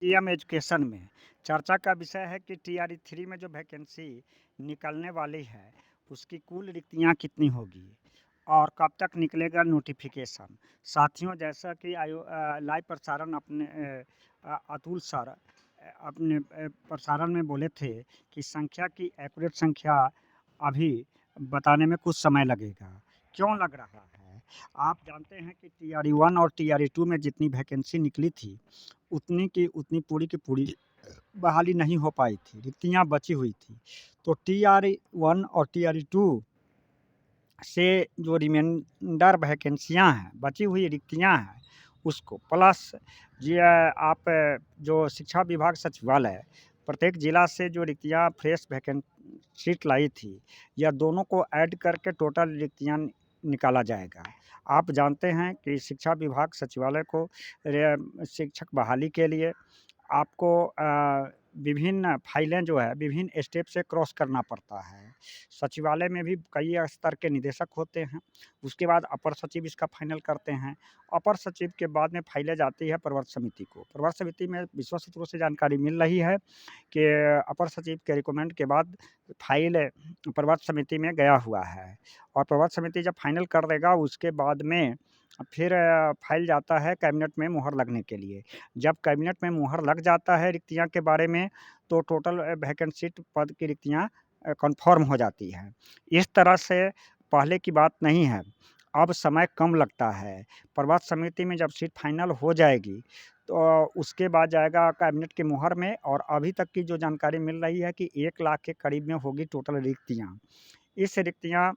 PM education में चर्चा का विषय है कि टीआरई 3 में जो वैकेंसी निकलने वाली है, उसकी कुल रिक्तियाँ कितनी होगी और कब तक निकलेगा नोटिफिकेशन। साथियों, जैसा कि लाइव प्रसारण अपने अतुल सर अपने प्रसारण में बोले थे कि संख्या की एक्यूरेट संख्या अभी बताने में कुछ समय लगेगा। क्यों लग रहा है? आप जानते हैं कि टीआरई 1 और टीआरई 2 में जितनी वैकेंसी निकली थी, उतनी की उतनी पूरी की पूरी बहाली नहीं हो पाई थी, रिक्तियाँ बची हुई थी। तो टीआरई 1 और टीआरई 2 से जो रिमाइंडर वैकेंसियाँ हैं, बची हुई रिक्तियाँ हैं, उसको प्लस आप जो शिक्षा विभाग सचिवालय प्रत्येक जिला से जो रिक्तियाँ फ्रेश वैकेंट सीट लाई थी, यह दोनों को ऐड करके टोटल रिक्तियाँ निकाला जाएगा। आप जानते हैं कि शिक्षा विभाग सचिवालय को शिक्षक बहाली के लिए आपको विभिन्न फाइलें जो है विभिन्न स्टेप से क्रॉस करना पड़ता है। सचिवालय में भी कई स्तर के निदेशक होते हैं, उसके बाद अपर सचिव इसका फाइनल करते हैं। अपर सचिव के बाद में फाइलें जाती है प्रवर्त समिति को। प्रवर्त समिति में विश्वस्त सूत्रों से जानकारी मिल रही है कि अपर सचिव के रिकमेंड के बाद फाइल प्रवर्त समिति में गया हुआ है और प्रवर्त समिति जब फाइनल कर देगा उसके बाद में फिर फाइल जाता है कैबिनेट में मुहर लगने के लिए। जब कैबिनेट में मुहर लग जाता है रिक्तियाँ के बारे में, तो टोटल वैकेंसी पद की रिक्तियाँ कन्फर्म हो जाती हैं। इस तरह से पहले की बात नहीं है, अब समय कम लगता है। प्रवर्त समिति में जब सीट फाइनल हो जाएगी, तो उसके बाद जाएगा कैबिनेट की मुहर में और अभी तक की जो जानकारी मिल रही है कि 1 लाख के करीब में होगी टोटल रिक्तियाँ। इस रिक्तियाँ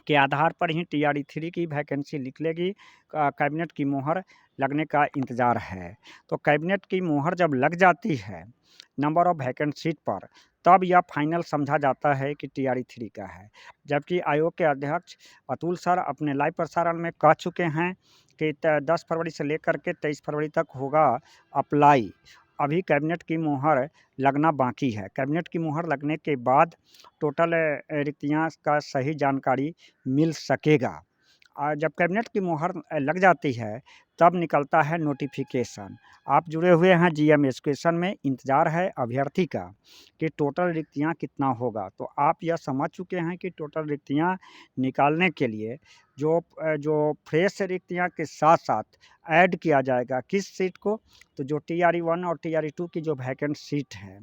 के आधार पर ही टीआरई 3 की वैकेंसी निकलेगी। कैबिनेट की मुहर लगने का इंतज़ार है। तो कैबिनेट की मुहर जब लग जाती है नंबर ऑफ वैकेंट सीट पर, तब यह फाइनल समझा जाता है कि टीआरई 3 का है। जबकि आयोग के अध्यक्ष अतुल सर अपने लाइव प्रसारण में कह चुके हैं कि 10 फरवरी से लेकर के 23 फरवरी तक होगा अप्लाई। अभी कैबिनेट की मुहर लगना बाकी है। कैबिनेट की मुहर लगने के बाद टोटल रिक्तियाँ का सही जानकारी मिल सकेगा। जब कैबिनेट की मुहर लग जाती है, तब निकलता है नोटिफिकेशन। आप जुड़े हुए हैं जीएम एजुकेशन में, इंतज़ार है अभ्यर्थी का कि टोटल रिक्तियाँ कितना होगा। तो आप यह समझ चुके हैं कि टोटल रिक्तियाँ निकालने के लिए जो फ्रेश रिक्तियाँ के साथ-साथ ऐड किया जाएगा किस सीट को, तो जो टीआरई 1 और टीआरई 2 की जो वैकेंट सीट है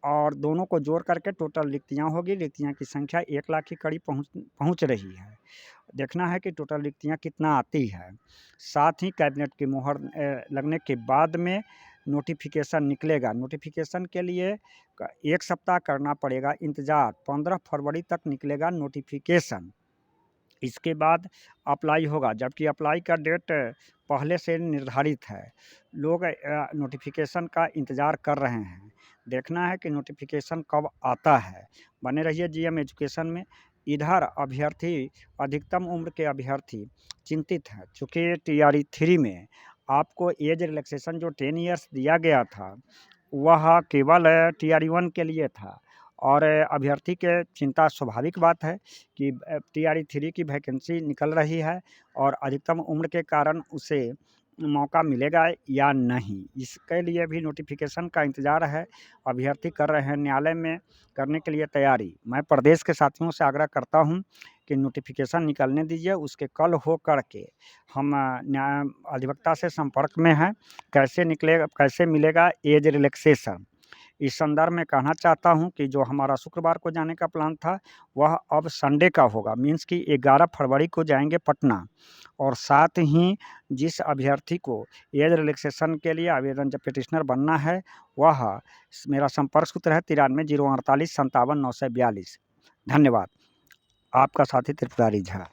और दोनों को जोड़ करके टोटल रिक्तियाँ होगी। रिक्तियाँ की संख्या 1 लाख के करीब पहुँच रही है। देखना है कि टोटल रिक्तियाँ कितना आती है। साथ ही कैबिनेट की मुहर लगने के बाद में नोटिफिकेशन निकलेगा। नोटिफिकेशन के लिए 1 सप्ताह करना पड़ेगा इंतज़ार। 15 फरवरी तक निकलेगा नोटिफिकेशन। इसके बाद अप्लाई होगा, जबकि अप्लाई का डेट पहले से निर्धारित है। लोग नोटिफिकेशन का इंतज़ार कर रहे हैं। देखना है कि नोटिफिकेशन कब आता है। बने रहिए जीएम एजुकेशन में। इधर अभ्यर्थी, अधिकतम उम्र के अभ्यर्थी चिंतित हैं, चूँकि टीआरई 3 में आपको एज रिलैक्सेशन जो 10 इयर्स दिया गया था, वह केवल टीआरई 1 के लिए था और अभ्यर्थी के चिंता स्वाभाविक बात है कि टीआरई 3 की वैकेंसी निकल रही है और अधिकतम उम्र के कारण उसे मौका मिलेगा या नहीं। इसके लिए भी नोटिफिकेशन का इंतज़ार है। अभ्यर्थी कर रहे हैं न्यायालय में करने के लिए तैयारी। मैं प्रदेश के साथियों से आग्रह करता हूं कि नोटिफिकेशन निकलने दीजिए, उसके कल हो कर के हम न्याय अधिवक्ता से संपर्क में हैं, कैसे निकलेगा, कैसे मिलेगा एज रिलैक्सेशन। इस संदर्भ में कहना चाहता हूं कि जो हमारा शुक्रवार को जाने का प्लान था, वह अब संडे का होगा। मीन्स कि 11 फरवरी को जाएंगे पटना और साथ ही जिस अभ्यर्थी को एज रिलैक्सेशन के लिए आवेदन जब पिटिशनर बनना है, वह मेरा संपर्क सूत्र है 93 048 57 942। धन्यवाद। आपका साथी त्रिपुरारी झा।